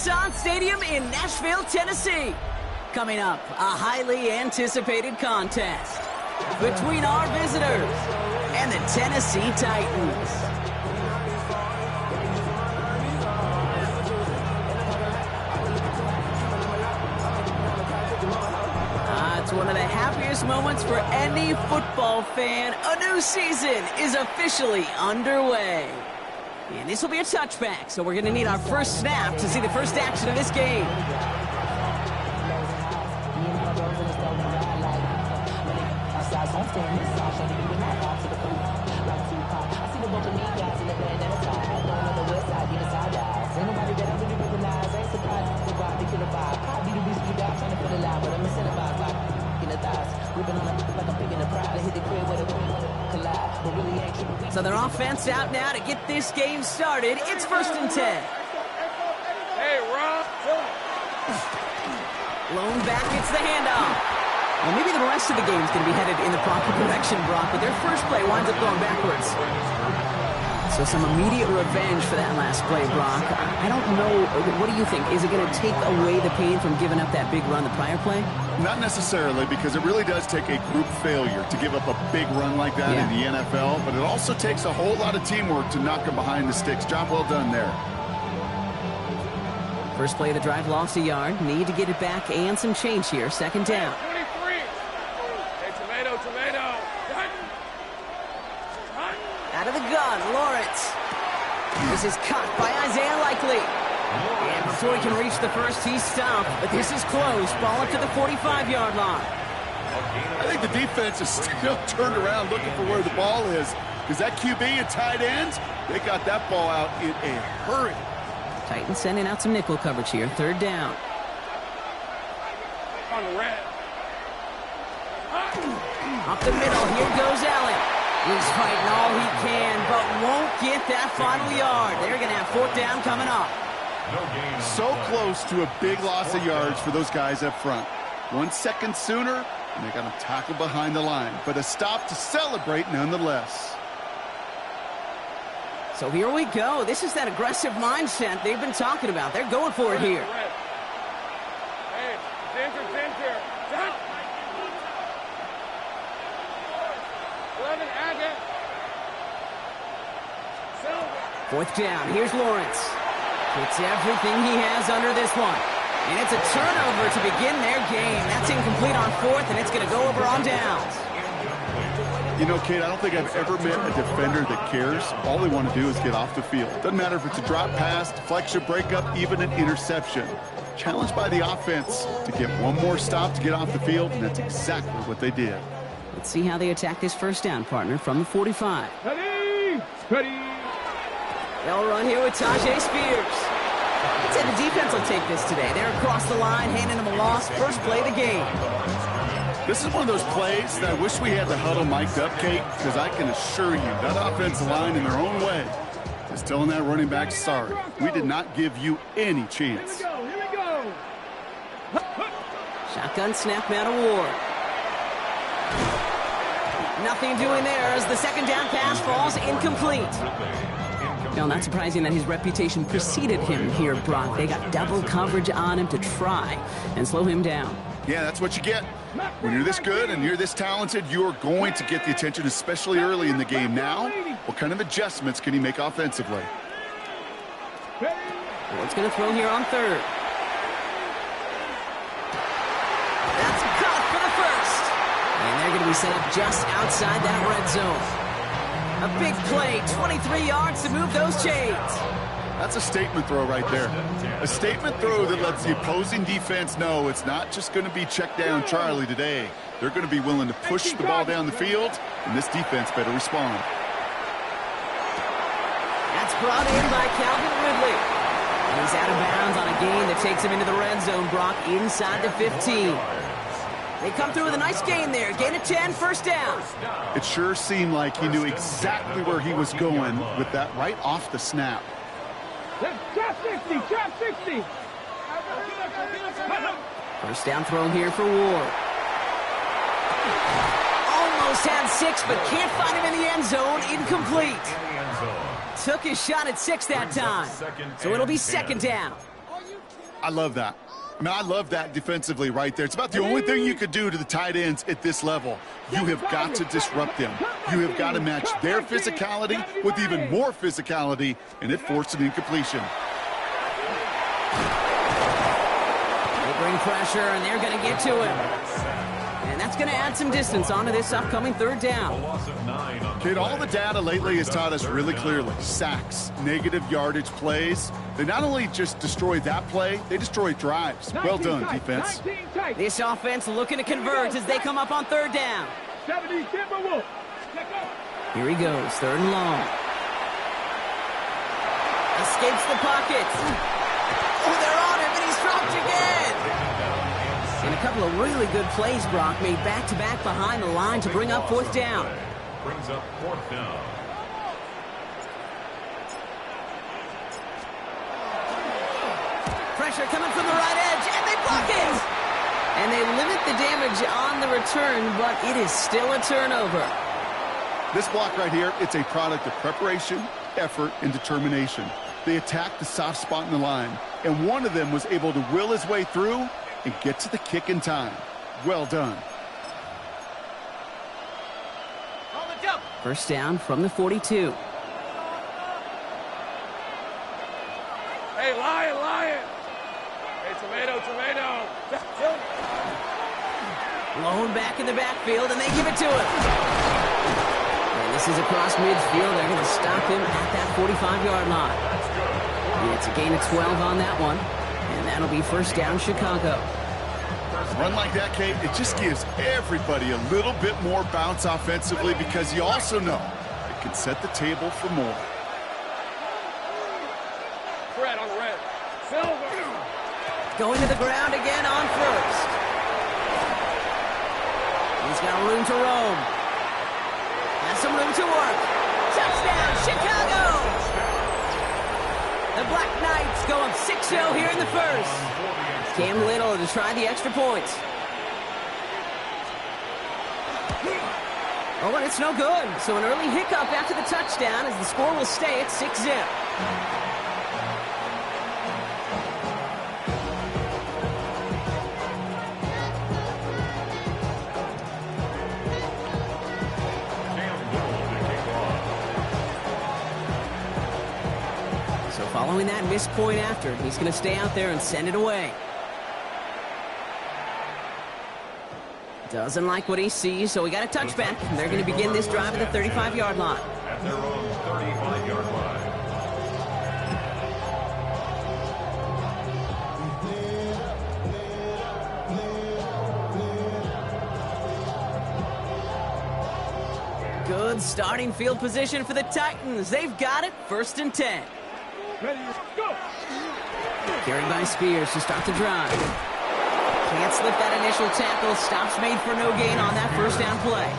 Nissan Stadium in Nashville, Tennessee. Coming up, a highly anticipated contest between our visitors and the Tennessee Titans. It's one of the happiest moments for any football fan. A new season is officially underway. And this will be a touchback, so we're going to need our first snap to see the first action of this game. So their offense out now to get this game started. It's 1st and 10. Hey, Rob. Lone back gets the handoff. Well, maybe the rest of the game's going to be headed in the proper direction, Brock, but their first play winds up going backwards. So some immediate revenge for that last play, Brock. I don't know. What do you think? Is it going to take away the pain from giving up that big run the prior play? Not necessarily, because it really does take a group failure to give up a big run like that in the NFL, but it also takes a whole lot of teamwork to knock them behind the sticks. Job well done there. First play of the drive lost a yard. Need to get it back and some change here. 2nd down. 23. Hey, tomato. Out of the gun, Lawrence. This is caught by Isaiah Likely. And before he can reach the first, he's stopped. But this is close. Ball up to the 45-yard line. I think the defense is still turned around looking for where the ball is. Because that QB and tight ends, they got that ball out in a hurry. Titans sending out some nickel coverage here. 3rd down. On the red. Up the middle, here goes Allen. He's fighting all he can, but won't get that final yard. They're going to have 4th down coming up. So close to a big loss of yards for those guys up front. 1 second sooner, and they got to tackle behind the line. But a stop to celebrate nonetheless. So here we go. This is that aggressive mindset they've been talking about. They're going for it here. Hey, center. 11, Agate. 4th down. Here's Lawrence. Puts everything he has under this one. And it's a turnover to begin their game. That's incomplete on 4th, and it's going to go over on downs. You know, Kate, I don't think I've ever met a defender that cares. All they want to do is get off the field. Doesn't matter if it's a drop pass, deflection, breakup, even an interception. Challenged by the offense to get one more stop to get off the field, and that's exactly what they did. Let's see how they attack this 1st down, partner, from the 45. Ready. They'll run here with Tajay Spears. I'd say the defense will take this today. They're across the line, handing them a loss. First play of the game. This is one of those plays that I wish we had the huddle mic'd up, Kate, because I can assure you that offensive line in their own way is telling that running back, sorry, we did not give you any chance. Here we go. Shotgun snap now to Ward. Nothing doing there as the 2nd down pass falls incomplete. Now, not surprising that his reputation preceded him here, Brock. They got double coverage on him to try and slow him down. Yeah, that's what you get. When you're this good and you're this talented, you're going to get the attention, especially early in the game. Now, what kind of adjustments can he make offensively? Ward's going to throw here on 3rd. That's caught for the 1st. And they're going to be set up just outside that red zone. A big play, 23 yards to move those chains. That's a statement throw right there. A statement throw that lets the opposing defense know it's not just going to be check down Charlie today. They're going to be willing to push the ball down the field, and this defense better respond. That's brought in by Calvin Ridley. And he's out of bounds on a gain that takes him into the red zone, Brock, inside the 15. They come through with a nice gain there. Gain of 10, 1st down. It sure seemed like he knew exactly where he was going with that right off the snap. Trap 60. 1st down throw here for Ward. Almost had 6, but can't find him in the end zone. Incomplete. Took his shot at 6 that time. So it'll be 2nd down. I love that. I mean, I love that defensively right there. It's about the only thing you could do to the tight ends at this level. You have got to disrupt them. You have got to match their physicality with even more physicality, and it forced an incompletion. They bring pressure, and they're going to get to him. And that's going to add some distance onto this upcoming third down. Kid, all the data lately has taught us really clearly. Sacks, negative yardage plays. They not only just destroy that play, they destroy drives. Well done, defense. This offense looking to convert as they come up on third down. 70 Timberwolves. Here he goes, third and long. Escapes the pocket. Oh, they're on him, and he's dropped again. And a couple of really good plays, Brock, made back-to-back behind the line to bring up fourth down. Brings up fourth down. Pressure coming from the right edge, and they block it! And they limit the damage on the return, but it is still a turnover. This block right here, it's a product of preparation, effort, and determination. They attacked the soft spot in the line, and one of them was able to will his way through and get to the kick in time. Well done. First down from the 42. Hey, Lion. Hey, tomato. Blown back in the backfield, and they give it to him. And this is across midfield. They're going to stop him at that 45-yard line. And it's a gain of 12 on that one. And that'll be first down, Chicago. Run like that, Kate, it just gives everybody a little bit more bounce offensively because you also know it can set the table for more. Fred on the red. Silver. Going to the ground again on first. He's got room to roam. Has some room to work. Touchdown, Chicago! The Black Knights go up 6-0 here in the first. Cam Little to try the extra points. Oh, but it's no good. So an early hiccup after the touchdown as the score will stay at 6-0. So following that missed point after, he's going to stay out there and send it away. Doesn't like what he sees, so we got a touchback. They're going to begin this drive at the 35-yard line. At their own 35-yard line. Good starting field position for the Titans. They've got it, 1st and 10. Ready, go. Carried by Spears to start the drive. Can't slip that initial tackle. Stops made for no gain on that first down play.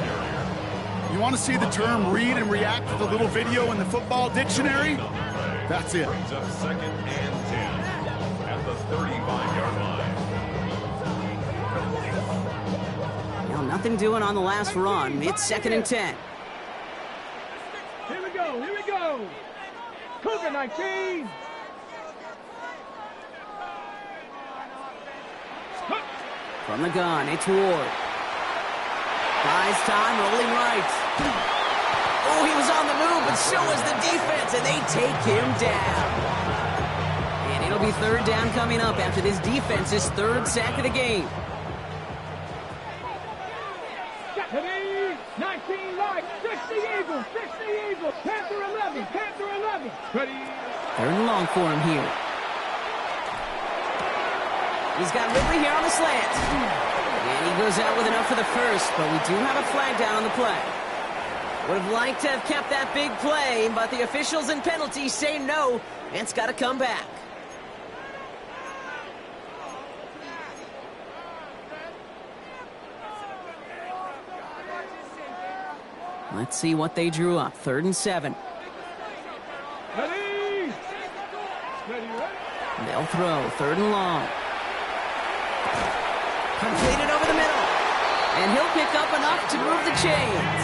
You want to see the term read and react to the little video in the football dictionary? That's it. Brings up 2nd and 10 at the 35-yard line. Well, nothing doing on the last run. It's 2nd and 10. Here we go. Cougar 19. From the gun, it's Ward. Buys time, rolling right. Oh, he was on the move, but so was the defense, and they take him down. And it'll be third down coming up after this defense's third sack of the game. 19 light, 60 Eagles, Panther 11. Ready. Third and long for him here. He's got Ridley here on the slant. And he goes out with enough for the first, but we do have a flag down on the play. Would have liked to have kept that big play, but the officials and penalties say no, and it's got to come back. Let's see what they drew up. 3rd and 7. Ready. They'll throw. 3rd and long. Completed over the middle. And he'll pick up enough to move the chains.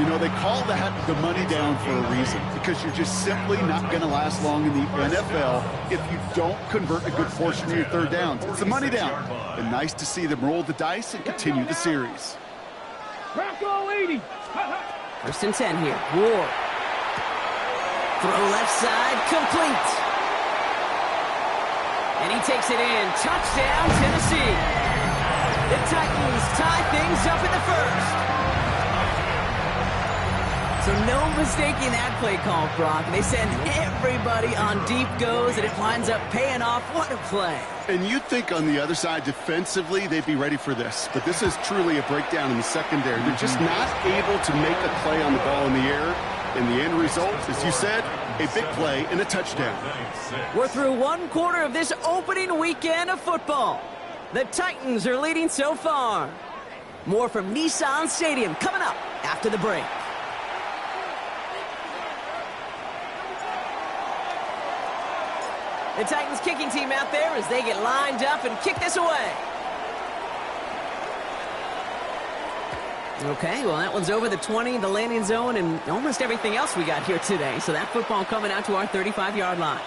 You know, they call that the money down for a reason, because you're just simply not going to last long in the NFL if you don't convert a good portion of your third downs. It's the money down. And nice to see them roll the dice and continue the series. Bronco 80. 1st and 10 here. Ward. Throw left side, complete. And he takes it in. Touchdown, Tennessee. The Titans tie things up in the 1st. So no mistaking that play call, Brock. They send everybody on deep goes, and it winds up paying off. What a play. And you'd think on the other side, defensively, they'd be ready for this. But this is truly a breakdown in the secondary. They're just not able to make a play on the ball in the air. And the end result, as you said, a big play and a touchdown. We're through 1 quarter of this opening weekend of football. The Titans are leading so far. More from Nissan Stadium coming up after the break. The Titans kicking team out there as they get lined up and kick this away. Okay, well, that one's over the 20, the landing zone, and almost everything else we got here today. So that football coming out to our 35-yard line.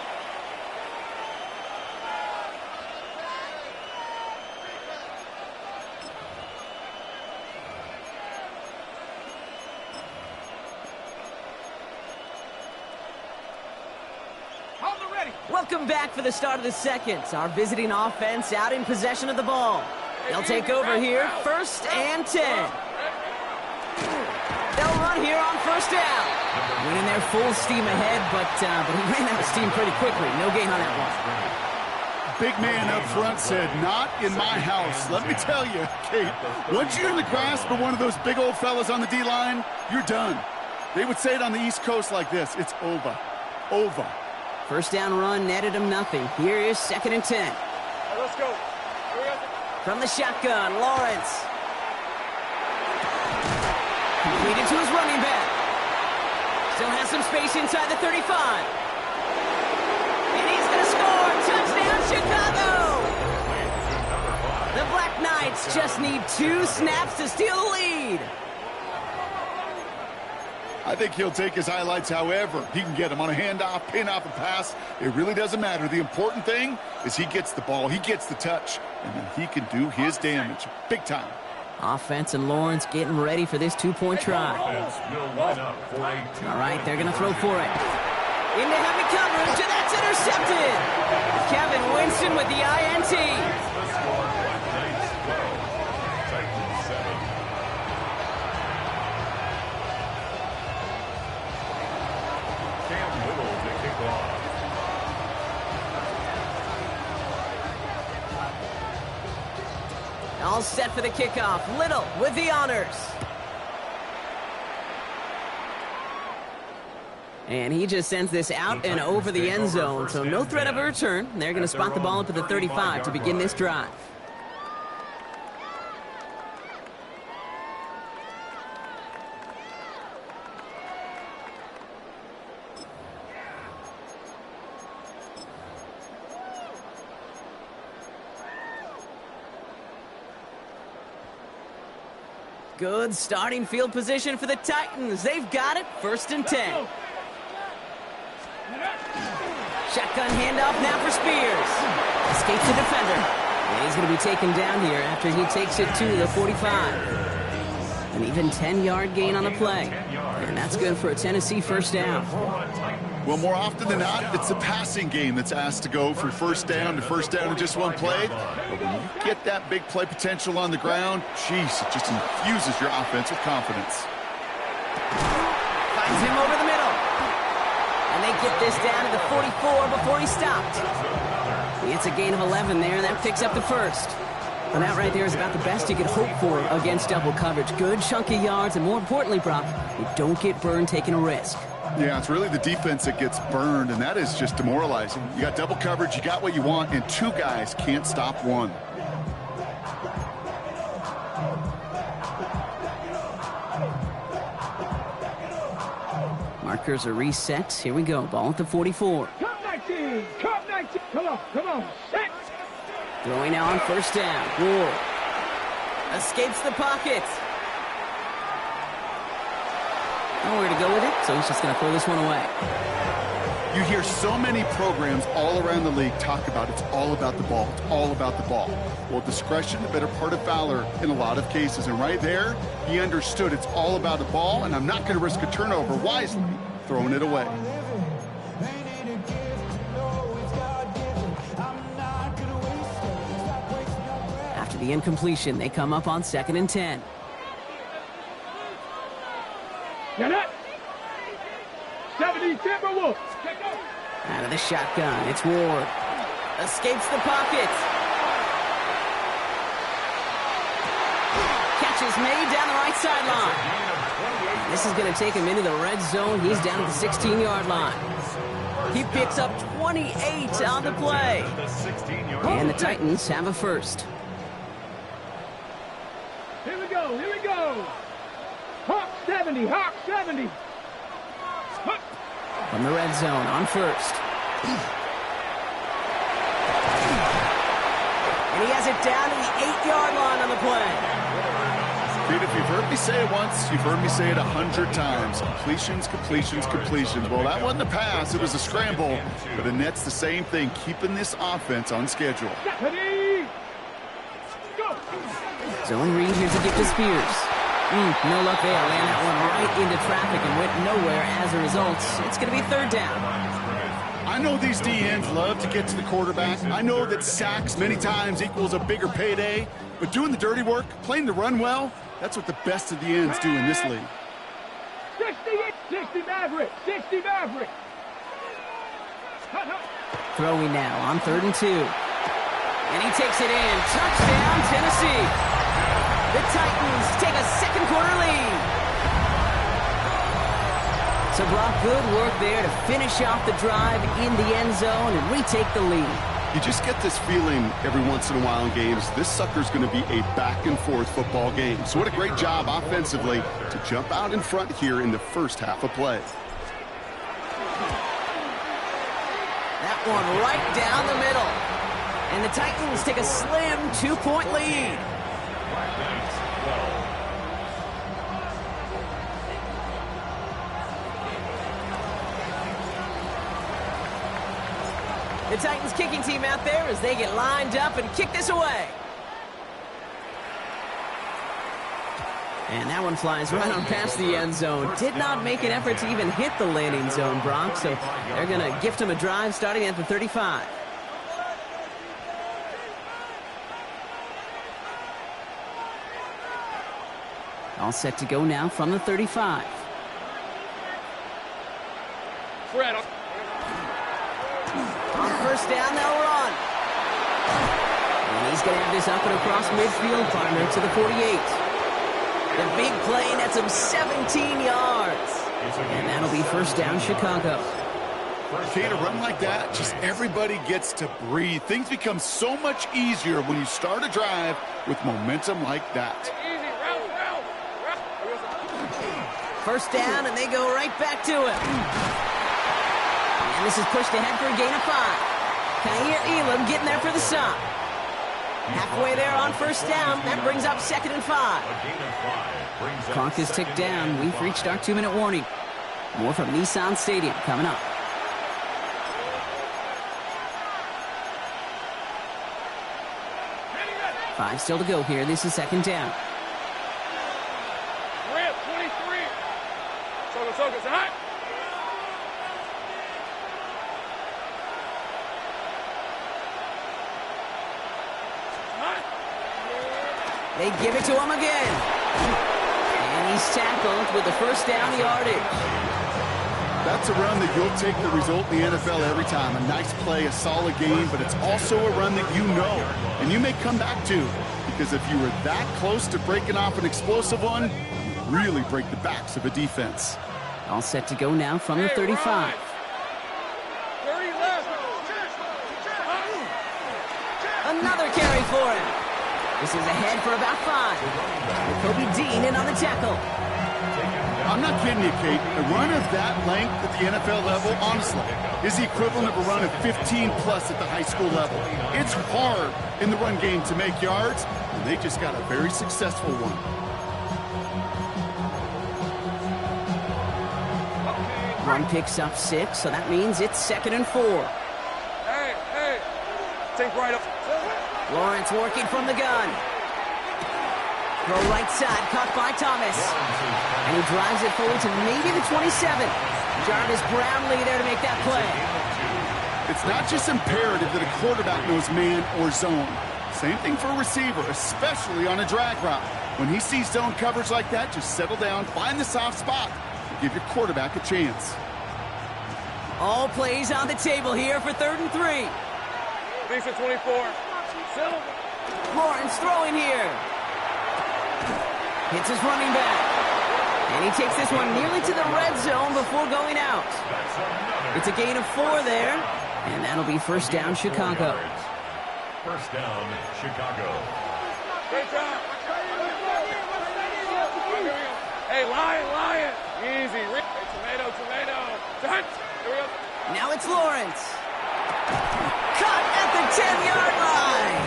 Welcome back for the start of the second. Our visiting offense out in possession of the ball. They'll take over here, 1st and 10. They'll run here on 1st down. Winning their full steam ahead, but he ran out of steam pretty quickly. No gain on that one. Big man up front said, not in my house. Let me tell you, Kate, once you're in the grasp of one of those big old fellas on the D-line, you're done. They would say it on the East Coast like this. It's over. Over. 1st down run netted him nothing. Here is 2nd and 10. Let's go. From the shotgun, Lawrence. Completed to his running back. Still has some space inside the 35. And he's going to score. Touchdown, Chicago! The Black Knights just need 2 snaps to steal the lead. I think he'll take his highlights however he can get them on a handoff, pin off a pass. It really doesn't matter. The important thing is he gets the ball, he gets the touch, and then he can do his damage big time. Offense and Lawrence getting ready for this 2-point try. All right, they're going to throw for it. Into heavy coverage, and that's intercepted. Kevin Winston with the INT. All set for the kickoff. Little with the honors. And he just sends this out and over the end zone, so no threat of a return. They're going to spot the ball up at the 35 to begin this drive. Good starting field position for the Titans. They've got it, 1st and 10. Shotgun handoff now for Spears. Escapes the defender. And he's going to be taken down here after he takes it to the 45. An even 10-yard gain on the play. And that's good for a Tennessee 1st down. Well, more often than not, it's the passing game that's asked to go from 1st down to 1st down in just one play. But when you get that big play potential on the ground, geez, it just infuses your offense with confidence. Finds him over the middle. And they get this down to the 44 before he stopped. He gets a gain of 11 there, and that picks up the 1st. And that right there is about the best you could hope for against double coverage. Good chunky yards, and more importantly, Brock, you don't get burned taking a risk. Yeah, it's really the defense that gets burned, and that is just demoralizing. You got double coverage, you got what you want, and 2 guys can't stop one. Markers are reset. Here we go. Ball at the 44. Cup 19! Cup 19! Come on, set! Throwing now on 1st down. Ward escapes the pocket. Nowhere to go with it, so he's just going to throw this one away. You hear so many programs all around the league talk about it's all about the ball. It's all about the ball. Well, discretion, the better part of valor in a lot of cases. And right there, he understood it's all about the ball, and I'm not going to risk a turnover, wisely throwing it away. After the incompletion, they come up on 2nd and 10. Get it. 70 Timberwolves. Out of the shotgun, it's Ward. Escapes the pocket. Catch is made down the right sideline. This is going to take him into the red zone. He's down at the 16-yard line. He picks up 28 on the play. And the Titans have a first. Here we go. Here we go. Hawk 70. Hawk 70. Hup. From the red zone on first. And he has it down to the 8-yard line on the play. Pete, if you've heard me say it once, you've heard me say it 100 times. Completions, completions, completions. Well, that wasn't a pass. It was a scramble. But Annette's the same thing, keeping this offense on schedule. Ready. Go. Zone read, here's a gift to Spears. No luck there. Ran that one right into traffic and went nowhere as a result. It's going to be 3rd down. I know these DNs love to get to the quarterback. I know that sacks many times equals a bigger payday. But doing the dirty work, playing the run well, that's what the best of the ends do in this league. 60 Maverick. 60 Maverick. Throwing now on 3rd and 2. And he takes it in. Touchdown, Tennessee. The Titans take a 2nd quarter lead. So Brock, good work there to finish off the drive in the end zone and retake the lead. You just get this feeling every once in a while in games, this sucker's going to be a back-and-forth football game. So what a great job offensively to jump out in front here in the first half of play. That one right down the middle. And the Titans take a slim 2-point lead. The Titans kicking team out there as they get lined up and kick this away. And that one flies right on past the end zone. Did not make an effort to even hit the landing zone, Brock, so they're going to gift him a drive starting at the 35. All set to go now from the 35. Fred. On 1st down, they'll run. And he's going to have this up and across midfield, partner, to the 48. The big play, that's him 17 yards. And that'll be 1st down, Chicago. Okay, to run like that, just everybody gets to breathe. Things become so much easier when you start a drive with momentum like that. 1st down, and they go right back to it. And this is pushed ahead for a gain of 5. Kair Elam getting there for the stop. Halfway there on 1st down. That brings up 2nd and 5. Clock is ticked down. We've reached our 2-minute warning. More from Nissan Stadium coming up. Five still to go here. This is 2nd down. Rip, 23. Soga, hot. They give it to him again. And he's tackled with the 1st down yardage. That's a run that you'll take the result in the NFL every time. A nice play, a solid game, but it's also a run that you know and you may come back to. Because if you were that close to breaking off an explosive one, you really break the backs of a defense. All set to go now from the 35. 30 left. Another carry for him. This is ahead for about 5. Kobe Dean in on the tackle. I'm not kidding you, Kate. A run of that length at the NFL level, honestly, is the equivalent of a run of 15-plus at the high school level. It's hard in the run game to make yards, and they just got a very successful one. Run picks up 6, so that means it's 2nd and 4. Hey, take right up. Lawrence working from the gun. Throw right side, caught by Thomas. And he drives it forward to maybe the 27. Jarvis Brownlee there to make that play. It's not just imperative that a quarterback knows man or zone. Same thing for a receiver, especially on a drag route. When he sees zone coverage like that, just settle down, find the soft spot, and give your quarterback a chance. All plays on the table here for 3rd and 3. Decent 24. Lawrence throwing here. Hits his running back. And he takes this one nearly to the red zone before going out. It's a gain of 4 there. And that'll be 1st down, Chicago. 1st down, Chicago. Great job. Hey, Lion. Easy. Hey, tomato. Touch. Here we go. Now it's Lawrence. Cut at the 10-yard line.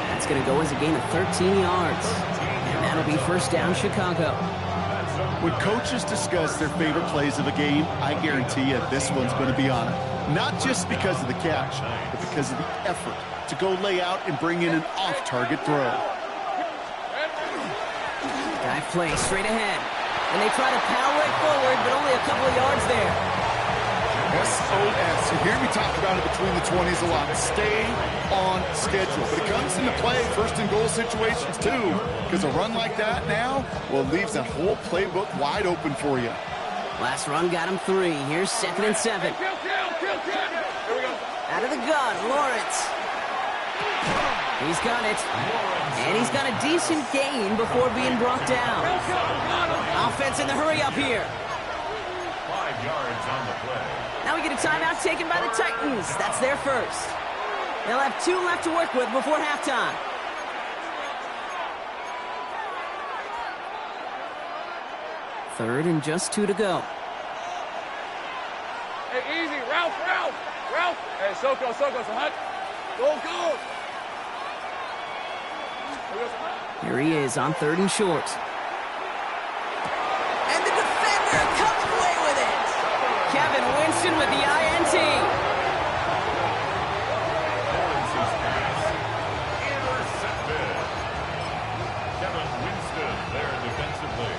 That's going to go as a gain of 13 yards. And that'll be 1st down, Chicago. When coaches discuss their favorite plays of a game, I guarantee you this one's going to be on it. Not just because of the catch, but because of the effort to go lay out and bring in an off-target throw. Dive play straight ahead. And they try to power it forward, but only a couple of yards there. SOS. You hear me talk about it between the 20s a lot. Stay on schedule. But it comes into play 1st and goal situations too. Because a run like that now, well, leaves that whole playbook wide open for you. Last run got him 3. Here's 2nd and 7. Kill. Here we go. Out of the gun, Lawrence. He's got it. And he's got a decent gain before being brought down. Offense in the hurry up here. 5 yards on the play. Now we get a timeout taken by the Titans. That's their 1st. They'll have 2 left to work with before halftime. Third and just 2 to go. Hey, easy. Ralph. Hey, Soko, so hot. Go. Here he is on 3rd and short. And the defender comes away with it. Kevin Winston with the INT. Lawrence's pass intercepted. Kevin Winston there defensively.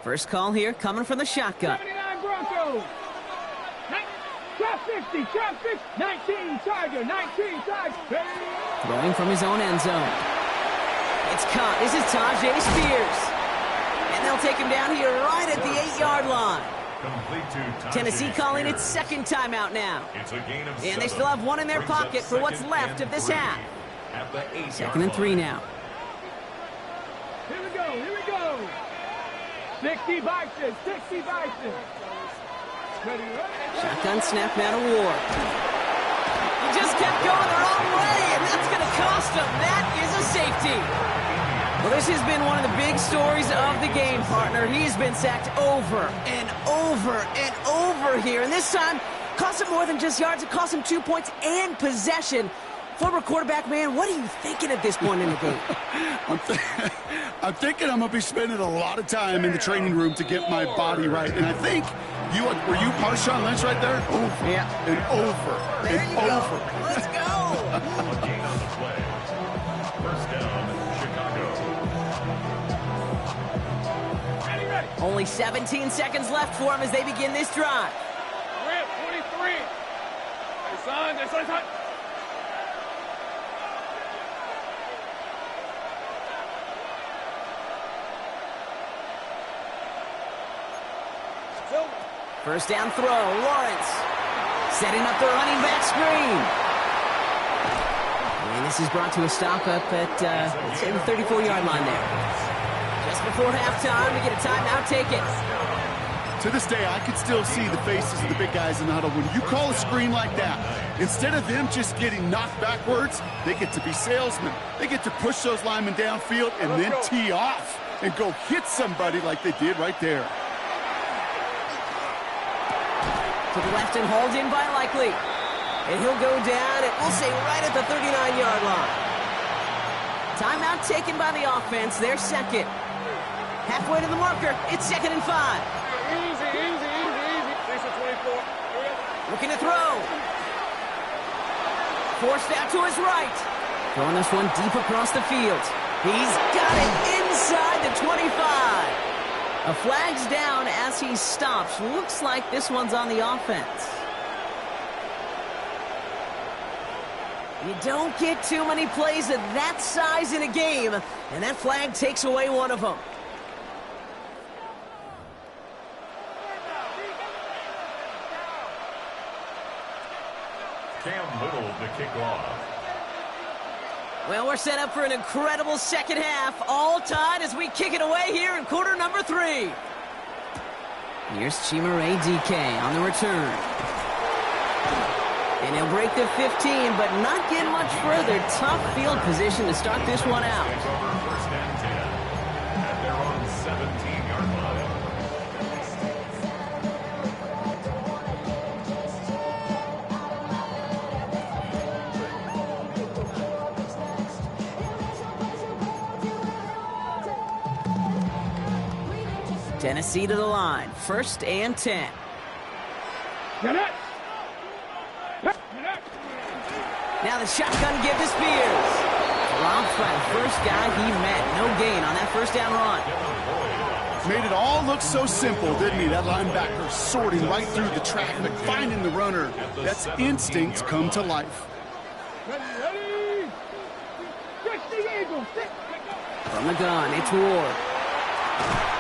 First call here coming from the shotgun. 79 Broncos. Trap 60. 19 Tiger. Throwing from his own end zone. It's caught. This is Tajay Spears. And they'll take him down here right at the 8-yard line. Complete to Tajay Tennessee calling Spears. its 2nd timeout now. It's a gain of 7. And they still have 1 in their Brings up pocket for what's 2nd left and of this 3 half. At the 8-yard 2nd and 3 line. now. Here we go. 60 Bison. Shotgun snap now to Ward. He just kept going the wrong way, and that's going to cost him. That is a safety. Well, this has been one of the big stories of the game, partner. He's been sacked over and over here. And this time, cost him more than just yards. It cost him 2 points and possession. Former quarterback, man, what are you thinking at this point in the game? I'm thinking I'm going to be spending a lot of time in the training room to get my body right. And I think, were you Marshawn Lynch right there? Over and over There and you go. over. Let's go. A gain on the play. 1st down, Chicago. Only 17 seconds left for him as they begin this drive. Rip, 23. Hey, son. First down throw, Lawrence. Setting up the running back screen. And this is brought to a stop up at, let's say, the 34-yard line there. Just before halftime, we get a timeout taken. To this day, I can still see the faces of the big guys in the huddle. When you call a screen like that, instead of them just getting knocked backwards, they get to be salesmen. They get to push those linemen downfield and then tee off and go hit somebody like they did right there. To the left and hauled in by Likely. And he'll go down, and we'll say right at the 39-yard line. Timeout taken by the offense. They're second. Halfway to the marker. It's 2nd and 5. Easy. 24. Looking to throw. Forced out to his right. Throwing this one deep across the field. He's got it inside the 25. A flag's down as he stops. Looks like this one's on the offense. You don't get too many plays of that size in a game, and that flag takes away one of them. Cam Little to kick off. Well, we're set up for an incredible second half. All tied as we kick it away here in quarter number 3. Here's Chimere DK on the return. And he'll break the 15, but not get much further. Tough field position to start this one out. First and 10 at their own 17-yard line. Tennessee to the line. 1st and 10. Now the shotgun give to Spears. Dropped by the first guy he met. No gain on that first down run. Made it all look so simple, didn't he? That linebacker sorting right through the traffic, finding the runner. That's instincts come to life. Ready. Stretch the eagle. From the gun, it's Ward.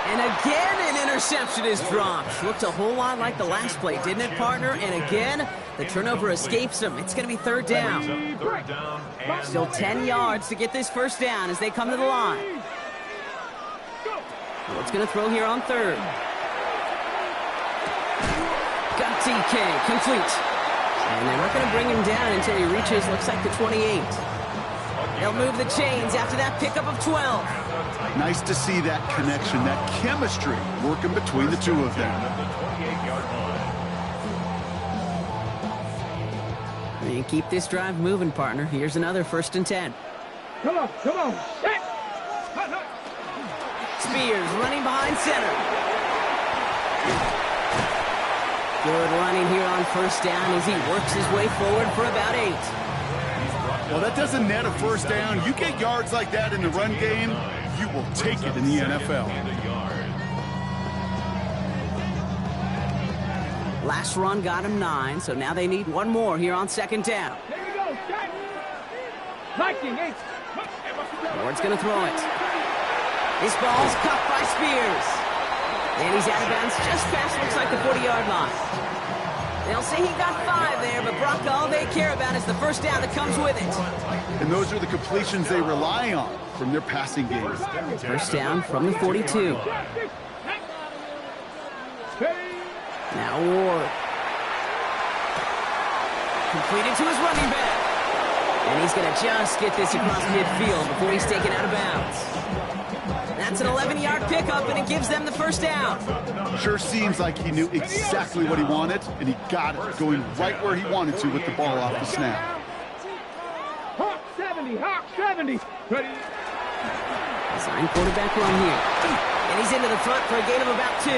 And again, an interception is dropped. Looked a whole lot like the last play, didn't it, partner? And again, the turnover escapes him. It's going to be 3rd down. Still 10 yards to get this first down as they come to the line. Ward's going to throw here on 3rd. Got TK, complete. And they're not going to bring him down until he reaches, looks like the 28. They'll move the chains after that pickup of 12. Nice to see that connection, that chemistry working between the two of them. And keep this drive moving, partner. Here's another 1st and 10. Come on. Spears running behind center. Good running here on 1st down as he works his way forward for about 8. Well, that doesn't net a first down. You get yards like that in the run game, you will take it in the NFL. Last run got him 9, so now they need one more here on 2nd down. There we go. Viking 8. Ward's going to throw it. This ball's cut by Spears. And he's out of bounds just past, looks like the 40-yard line. They'll say he got 5 there, but Brock, all they care about is the first down that comes with it. And those are the completions they rely on from their passing game. First down from the 42. Now Ward. Completed to his running back. And he's going to just get this across midfield before he's taken out of bounds. That's an 11-yard pickup, and it gives them the first down. Sure seems like he knew exactly what he wanted, and he got it, going right where he wanted to with the ball off the snap. Hawk 70. Ready. Design quarterback run here. And he's into the front for a gain of about 2.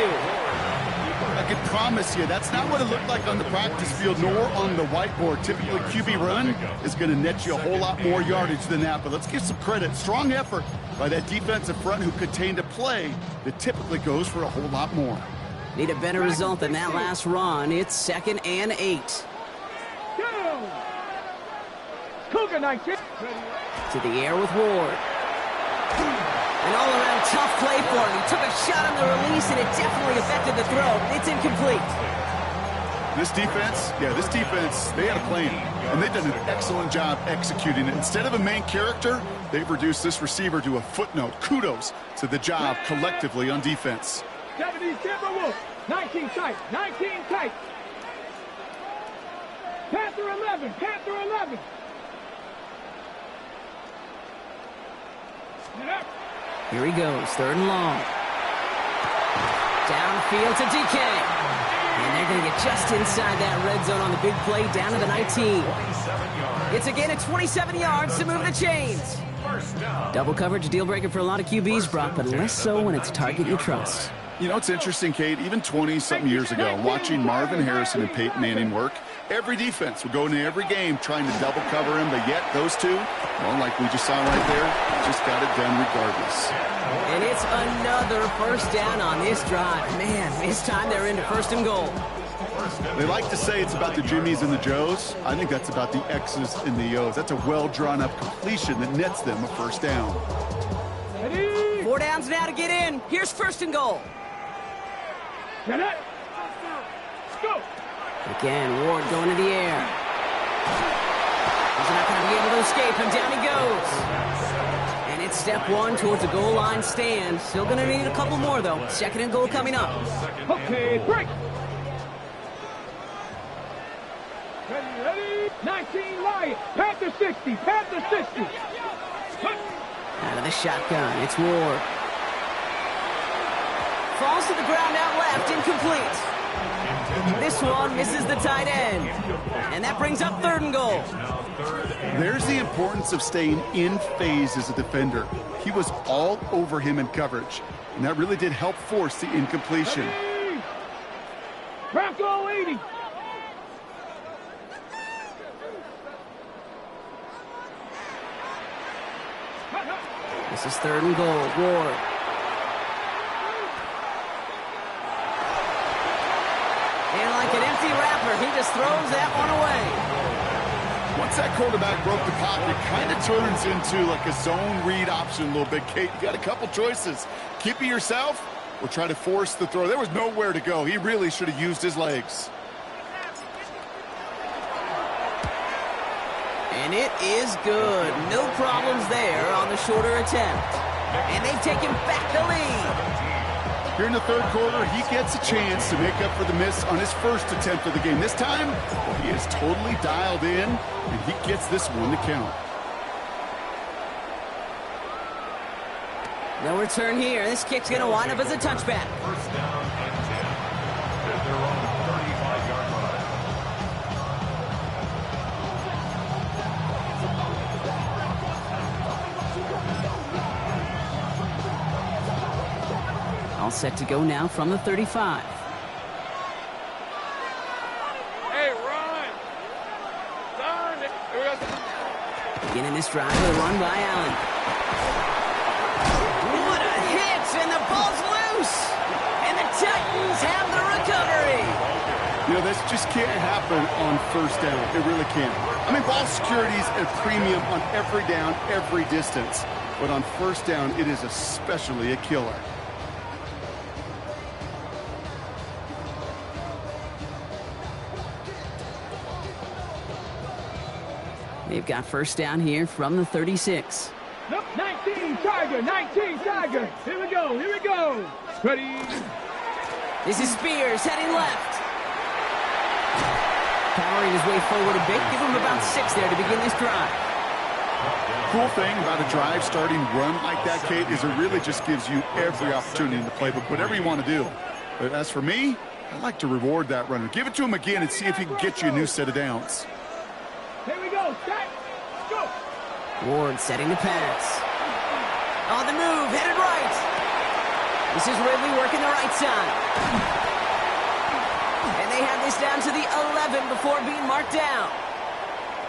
I can promise you, that's not what it looked like on the practice field, nor on the whiteboard. Typically, QB run is going to net you a whole lot more yardage than that. But let's give some credit. Strong effort by that defensive front who contained a play that typically goes for a whole lot more. Need a better result than that last run. It's 2nd and 8. Go! Cougar 19. To the air with Ward. An all-around tough play for him. He took a shot on the release, and it definitely affected the throw. It's incomplete. This defense, they had a plan, and they've done an excellent job executing it. Instead of a main character, they've reduced this receiver to a footnote. Kudos to the job collectively on defense. 70 Timberwolves. 19 tight. Panther 11. Here he goes, 3rd and long. Downfield to DK. And they're going to get just inside that red zone on the big play down to the 19. It's again at 27 yards to move the chains. Double coverage, deal breaker for a lot of QBs, Brock, but less so when it's a target you trust. You know, it's interesting, Kate, even 20-something years ago, watching Marvin Harrison and Peyton Manning work, every defense would go into every game trying to double cover him, but yet those two, well, like we just saw right there, just got it done regardless. And it's another first down on this drive. Man, this time they're into first and goal. They like to say it's about the Jimmies and the Joes. I think that's about the X's and the O's. That's a well-drawn-up completion that nets them a first down. 4 downs now to get in. Here's first and goal. Get it. Go. Again, Ward going to the air. He's not going to be able to escape, and down he goes. And it's step one towards a goal line stand. Still going to need a couple more, though. Second and goal coming up. Okay, break. Ready. 19 Lions. Panther 60. Panther 60. Out of the shotgun, it's Ward. Falls to the ground out left, incomplete. This one misses the tight end. And that brings up third and goal. There's the importance of staying in phase as a defender. He was all over him in coverage, and that really did help force the incompletion. Bronco 80. This is third and goal. Ward. And like an empty wrapper, he just throws that one away. Once that quarterback broke the pocket, kind of turns into like a zone read option a little bit, Kate. You got a couple choices. Keep it yourself or try to force the throw. There was nowhere to go. He really should have used his legs. And it is good. No problems there on the shorter attempt. And they've taken back the lead. Here in the third quarter, he gets a chance to make up for the miss on his first attempt of the game. This time, well, he is totally dialed in, and he gets this one to count. No return here. This kick's going to wind up as a touchback. First down and 10. At their own 35-yard line. All set to go now from the 35. Hey, run. Done. Beginning this drive with a run by Allen. What a hit, and the ball's loose. And the Titans have the recovery. You know, this just can't happen on first down. It really can't. I mean, ball security is a premium on every down, every distance. But on first down, it is especially a killer. They've got first down here from the 36. Nope, 19 Tiger, 19 Tiger. Here we go, here we go. Ready. This is Spears heading left. Powering his way forward a bit. Give him about 6 there to begin this drive. Cool thing about a drive starting run like that, Kate, is it really just gives you every opportunity in the playbook, whatever you want to do. But as for me, I like to reward that runner. Give it to him again and see if he can get you a new set of downs. Here we go, set, go. Ward setting the pass. On the move, headed right. This is Ridley working the right side. And they have this down to the 11 before being marked down.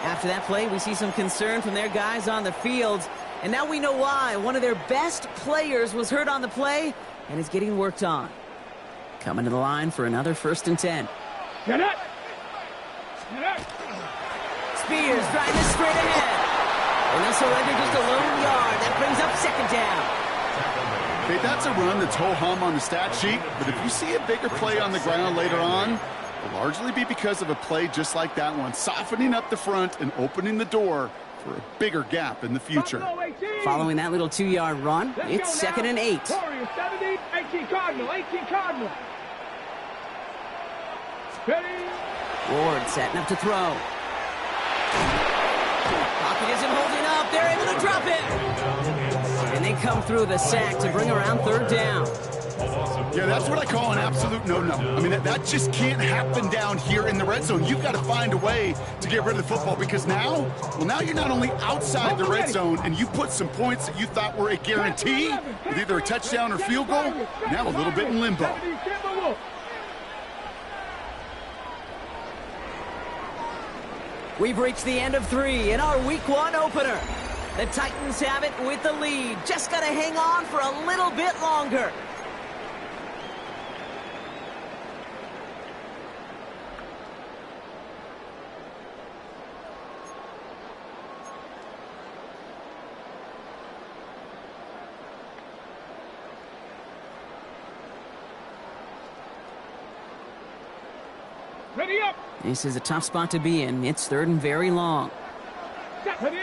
After that play, we see some concern from their guys on the field. And now we know why. One of their best players was hurt on the play and is getting worked on. Coming to the line for another 1st and 10. Get it. Get it. Spears driving this straight ahead. And they'll surrender just a lone yard. That brings up 2nd down. Okay, that's a run that's ho-hum on the stat sheet, but if you see a bigger play on the ground later on, it'll largely be because of a play just like that one, softening up the front and opening the door for a bigger gap in the future. Following that little 2-yard run, it's 2nd and 8. Warriors 70, 18 Cardinal, 18 Cardinal. Ready. Ward setting up to throw. Pocket isn't holding up. They're able to drop it. And they come through the sack to bring around 3rd down. Yeah, that's what I call an absolute no-no. I mean, that just can't happen down here in the red zone. You've got to find a way to get rid of the football because now you're not only outside the red zone and you put some points that you thought were a guarantee with either a touchdown or field goal, now a little bit in limbo. We've reached the end of 3 in our Week 1 opener. The Titans have it with the lead. Just got to hang on for a little bit longer. Ready up. This is a tough spot to be in. It's 3rd and very long. Ready.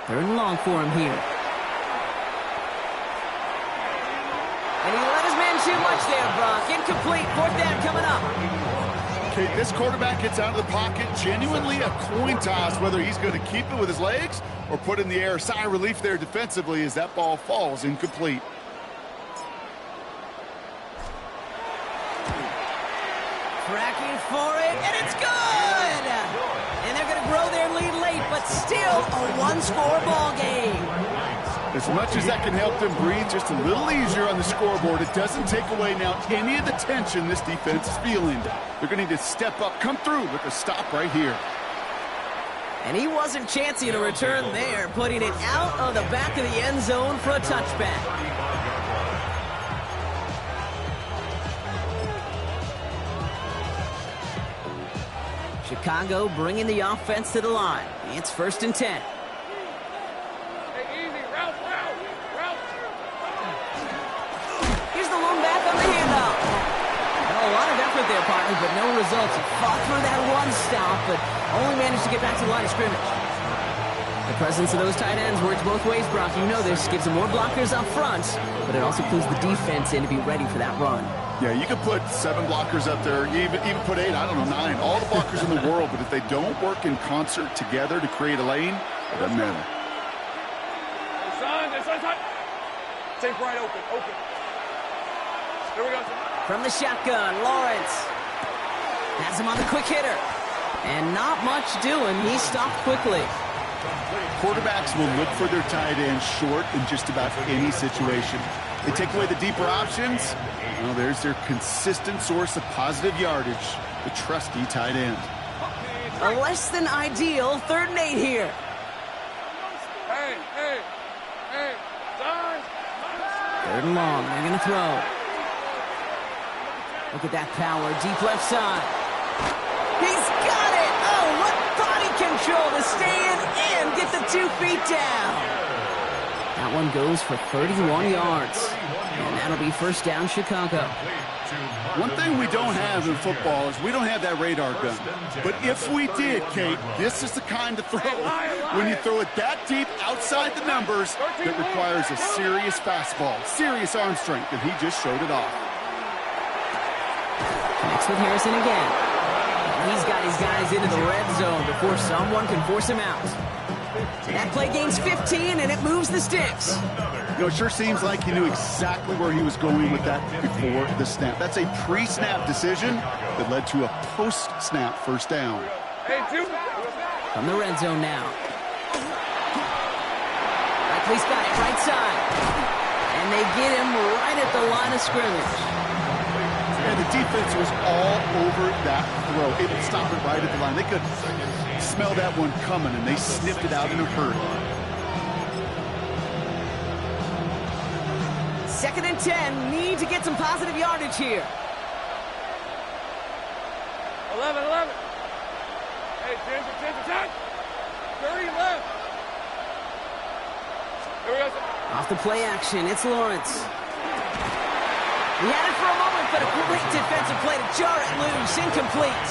3rd and long for him here. And he let his man shoot much there, Brock. Incomplete. 4th down coming up. Okay, this quarterback gets out of the pocket. Genuinely a coin toss whether he's going to keep it with his legs or put it in the air. Sigh of relief there defensively as that ball falls incomplete. Tracking for it, and it's good! And they're going to grow their lead late, but still a 1-score ball game. As much as that can help them breathe just a little easier on the scoreboard, it doesn't take away now any of the tension this defense is feeling. They're going to need to step up, come through with a stop right here. And he wasn't chancing a return there, putting it out of the back of the end zone for a touchback. Chicago bringing the offense to the line. It's 1st and 10. Hey, easy. Route. Here's the lone back on the handoff. Well, a lot of effort there, partner, but no results. He fought for that one stop, but only managed to get back to the line of scrimmage. The presence of those tight ends works both ways, Brock. You know this. Gives them more blockers up front, but it also clues the defense in to be ready for that run. Yeah, you could put 7 blockers up there, even put 8, I don't know, 9, all the blockers in the world, but if they don't work in concert together to create a lane, it doesn't matter. Son. Take right open. Here we go. From the shotgun, Lawrence has him on the quick hitter. And not much doing. He stopped quickly. Quarterbacks will look for their tight end short in just about any situation. They take away the deeper options. Well, there's their consistent source of positive yardage, the trusty tight end. A less than ideal 3rd and 8 here. Hey, son. 3rd and long. They're going to throw. Look at that power. Deep left side. He's got it. Oh, what body control to stay in and get the 2 feet down. That one goes for 31 yards. And that'll be 1st down, Chicago. One thing we don't have in football is we don't have that radar gun. But if we did, Kate, this is the kind of throw when you throw it that deep outside the numbers that requires a serious fastball, serious arm strength, and he just showed it off. Connects with Harrison again. And he's got his guys into the red zone before someone can force him out. That play gains 15, and it moves the sticks. You know, it sure seems like he knew exactly where he was going with that before the snap. That's a pre-snap decision that led to a post-snap 1st down. Hey, 2. From the red zone now. Likely's got it right side. And they get him right at the line of scrimmage. And the defense was all over that throw. Able to stop it right at the line. They could smell that one coming, and they sniffed it out in a hurry. 2nd and 10. Need to get some positive yardage here. 11. Hey, 10. 30 left. Here we go. Off the play action, it's Lawrence. He had it for a moment, but a great defensive play to jar it loose. Incomplete.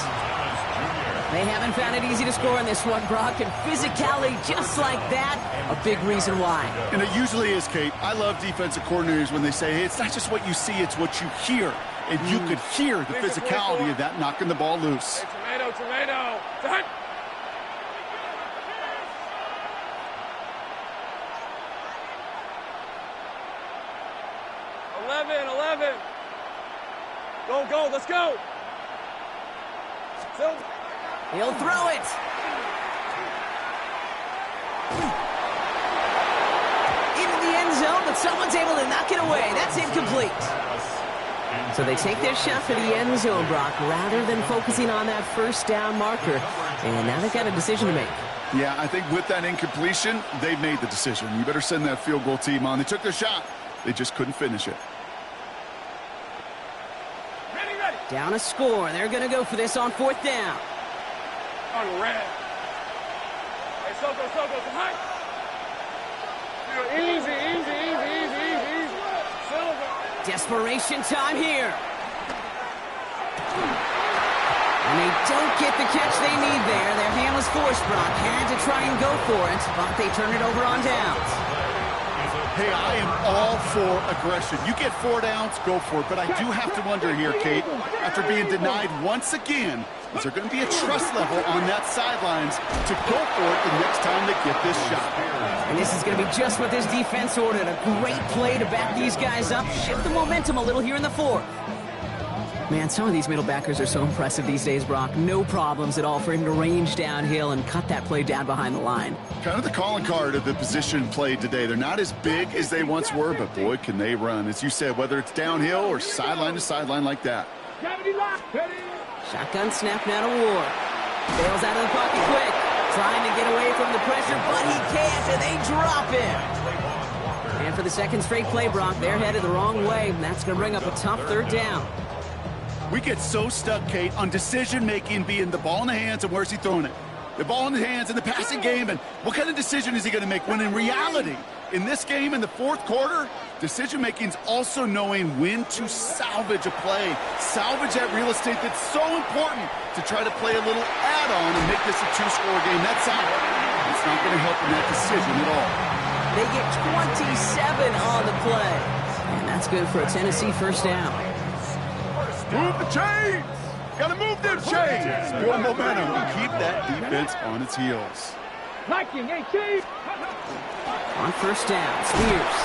They haven't found it easy to score in this one, Brock, and physicality just like that, a big reason why. And it usually is, Kate. I love defensive coordinators when they say, hey, it's not just what you see, it's what you hear. And you could hear the physicality of that knocking the ball loose. Hey, tomato. Done. 11. Go, let's go. He'll throw it. Into the end zone, but someone's able to knock it away. That's incomplete. So they take their shot for the end zone, Brock, rather than focusing on that first down marker. And now they've got a decision to make. Yeah, I think with that incompletion, they made the decision. You better send that field goal team on. They took their shot. They just couldn't finish it. Ready. Down a score. They're going to go for this on 4th down. On red. Hey, Soko, come on. Easy. Silver. Desperation time here. And they don't get the catch they need there. Their hand was forced, Brock. Had to try and go for it, but they turn it over on downs. Hey, I am all for aggression. You get 4 downs, go for it. But I do have to wonder here, Kate, after being denied once again, is there going to be a trust level on that sidelines to go for it the next time they get this shot? And this is going to be just what this defense ordered. A great play to back these guys up, shift the momentum a little here in the 4th. Man, some of these middle backers are so impressive these days, Brock. No problems at all for him to range downhill and cut that play down behind the line. Kind of the calling card of the position played today. They're not as big as they once were, but boy, can they run. As you said, whether it's downhill or sideline to sideline like that. Shotgun snap now to Ward. Bails out of the pocket quick. Trying to get away from the pressure, but he can't, and they drop him. And for the second straight play, Brock, they're headed the wrong way, and that's going to bring up a tough 3rd down. We get so stuck, Kate, on decision-making being the ball in the hands and where's he throwing it. The ball in the hands in the passing game, and what kind of decision is he going to make? When in reality, in this game, in the 4th quarter, decision-making is also knowing when to salvage a play. Salvage that real estate that's so important to try to play a little add-on and make this a 2-score game. That's out. It's not going to help in that decision at all. They get 27 on the play. And that's good for a Tennessee 1st down. Move the chains! Gotta move them chains! Build momentum and keep that defense on its heels. Liking 18. On 1st down, Spears.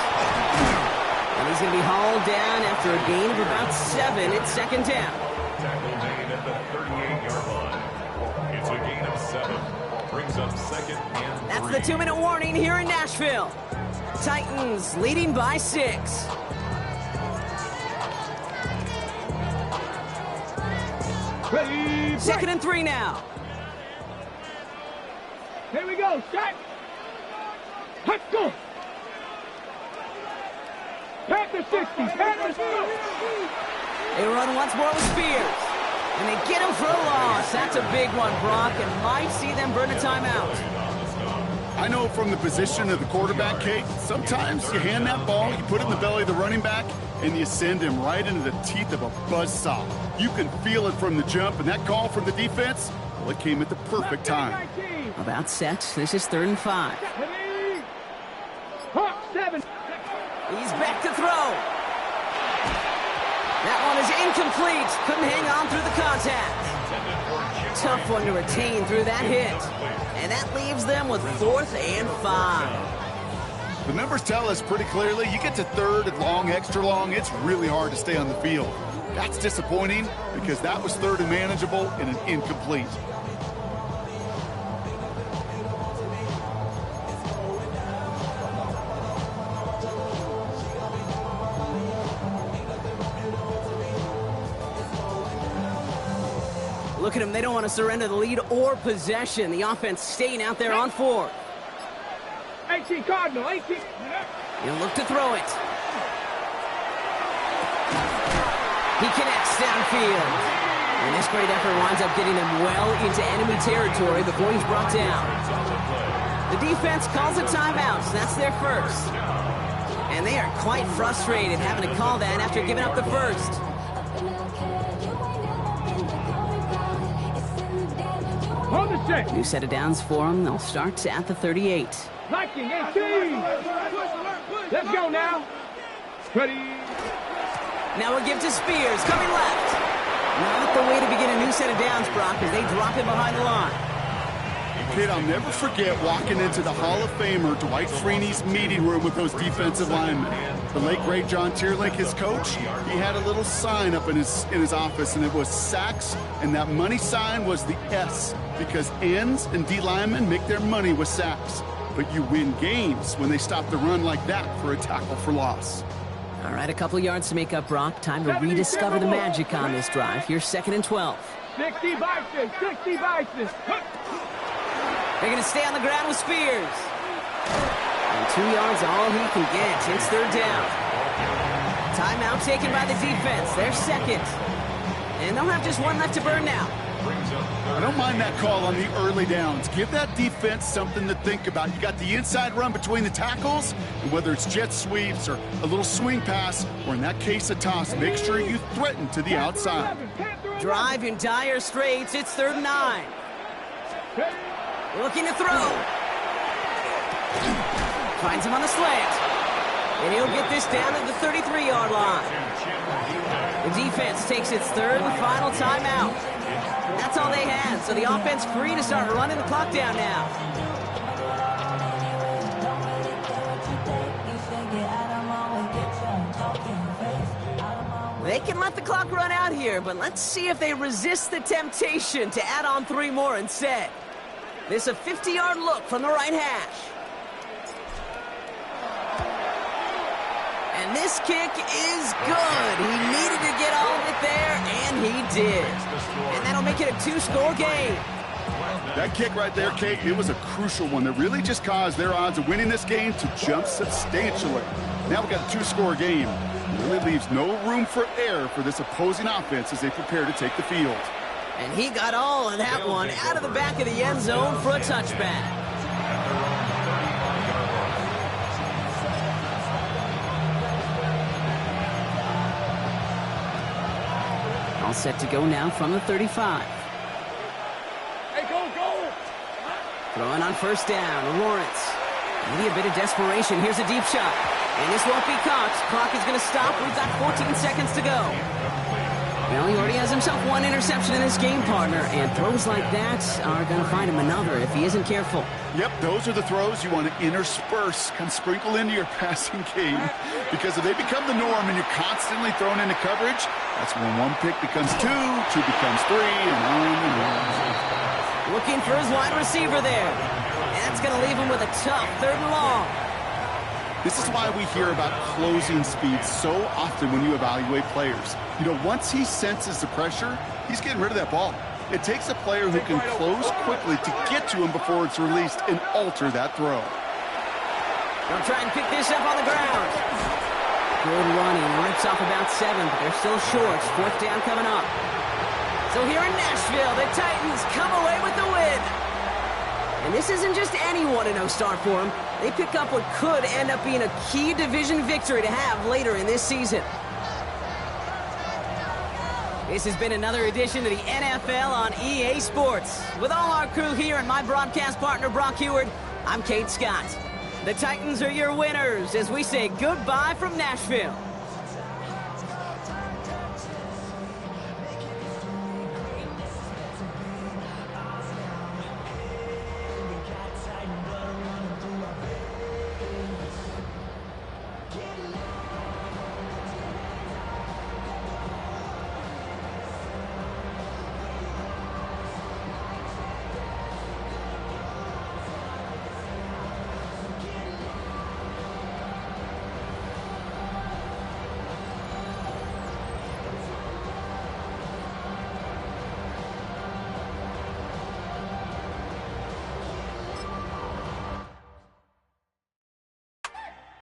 And he's going to be hauled down after a gain of about 7. It's 2nd down. Tackle made at the 38-yard line. It's a gain of 7. Brings up 2nd and 3. That's the 2-minute warning here in Nashville. Titans leading by 6. Ready, 2nd and 3 now. Here we go, shot. Let's go. Panther 60, Panther 60. They run once more with Spears. And they get him for a loss. That's a big one, Brock, and might see them burn a timeout. I know from the position of the quarterback, Kate, sometimes you hand that ball, you put it in the belly of the running back, and you send him right into the teeth of a buzzsaw. You can feel it from the jump, and that call from the defense, well, it came at the perfect time. About set. This is 3rd and 5. Hawk 7. He's back to throw. That one is incomplete. Couldn't hang on through the contact. Tough one to retain through that hit. And that leaves them with 4th and 5. The numbers tell us pretty clearly, you get to 3rd and long, extra long, it's really hard to stay on the field. That's disappointing because that was 3rd and manageable and an incomplete. Look at them. They don't want to surrender the lead or possession. The offense staying out there on 4th. 18 Cardinal, 18. He'll look to throw it. He connects downfield. And this great effort winds up getting him well into enemy territory before he's brought down. The defense calls a timeout, so that's their 1st. And they are quite frustrated having to call that after giving up the 1st. Hold the set. New set of downs for them. They'll start at the 38. Liking 18. Let's go now. Ready. Now we'll give to Spears, coming left. Not the way to begin a new set of downs, Brock, as they drop him behind the line. Kid, I'll never forget walking into the Hall of Famer Dwight Freeney's meeting room with those defensive linemen. The late, great John Tierlink, his coach, he had a little sign up in his office, and it was sacks, and that money sign was the S, because ends and D linemen make their money with sacks. But you win games when they stop the run like that for a tackle for loss. All right, a couple yards to make up, Brock. Time to rediscover the magic on this drive. Here's 2nd and 12. 60 Bison, 60 Bison. They're going to stay on the ground with Spears. And 2 yards, all he can get. It's 3rd down. Timeout taken by the defense. They're 2nd. And they'll have just 1 left to burn now. I don't mind that call on the early downs. Give that defense something to think about. You got the inside run between the tackles, and whether it's jet sweeps or a little swing pass, or in that case a toss, make sure you threaten to the outside. Drive in dire straits. It's 3rd and 9. Looking to throw. Finds him on the slant. And he'll get this down to the 33-yard line. The defense takes its 3rd and final timeout. That's all they had, so the offense free to start running the clock down now. They can let the clock run out here, but let's see if they resist the temptation to add on 3 more instead. This a 50-yard look from the right hash. And this kick is good. He needed to get all of it there, and he did. And that'll make it a 2-score game. That kick right there, Kate, it was a crucial one that really just caused their odds of winning this game to jump substantially. Now we've got a 2-score game. It really leaves no room for error for this opposing offense as they prepare to take the field. And he got all of that one out of the back of the end zone for a touchback. All set to go now from the 35. Hey, go! Throwing on 1st down, Lawrence. Maybe a bit of desperation. Here's a deep shot. And this won't be caught. Clock is going to stop. We've got 14 seconds to go. Well, he already has himself 1 interception in this game, partner, and throws like that are going to find him another if he isn't careful. Yep, those are the throws you want to intersperse, kind of sprinkle into your passing game, because if they become the norm and you're constantly thrown into coverage, that's when 1 pick becomes 2, 2 becomes 3, and on and on. Looking for his wide receiver there. And that's going to leave him with a tough 3rd and long. This is why we hear about closing speed so often when you evaluate players. You know, once he senses the pressure, he's getting rid of that ball. It takes a player who can close quickly to get to him before it's released and alter that throw. They'll try and pick this up on the ground. Good running, rips off about 7, but they're still short. 4th down coming up. So here in Nashville, the Titans come away with the win. And this isn't just any 1-0 start for them. They pick up what could end up being a key division victory to have later in this season. This has been another edition of the NFL on EA Sports. With all our crew here and my broadcast partner, Brock Heward, I'm Kate Scott. The Titans are your winners as we say goodbye from Nashville.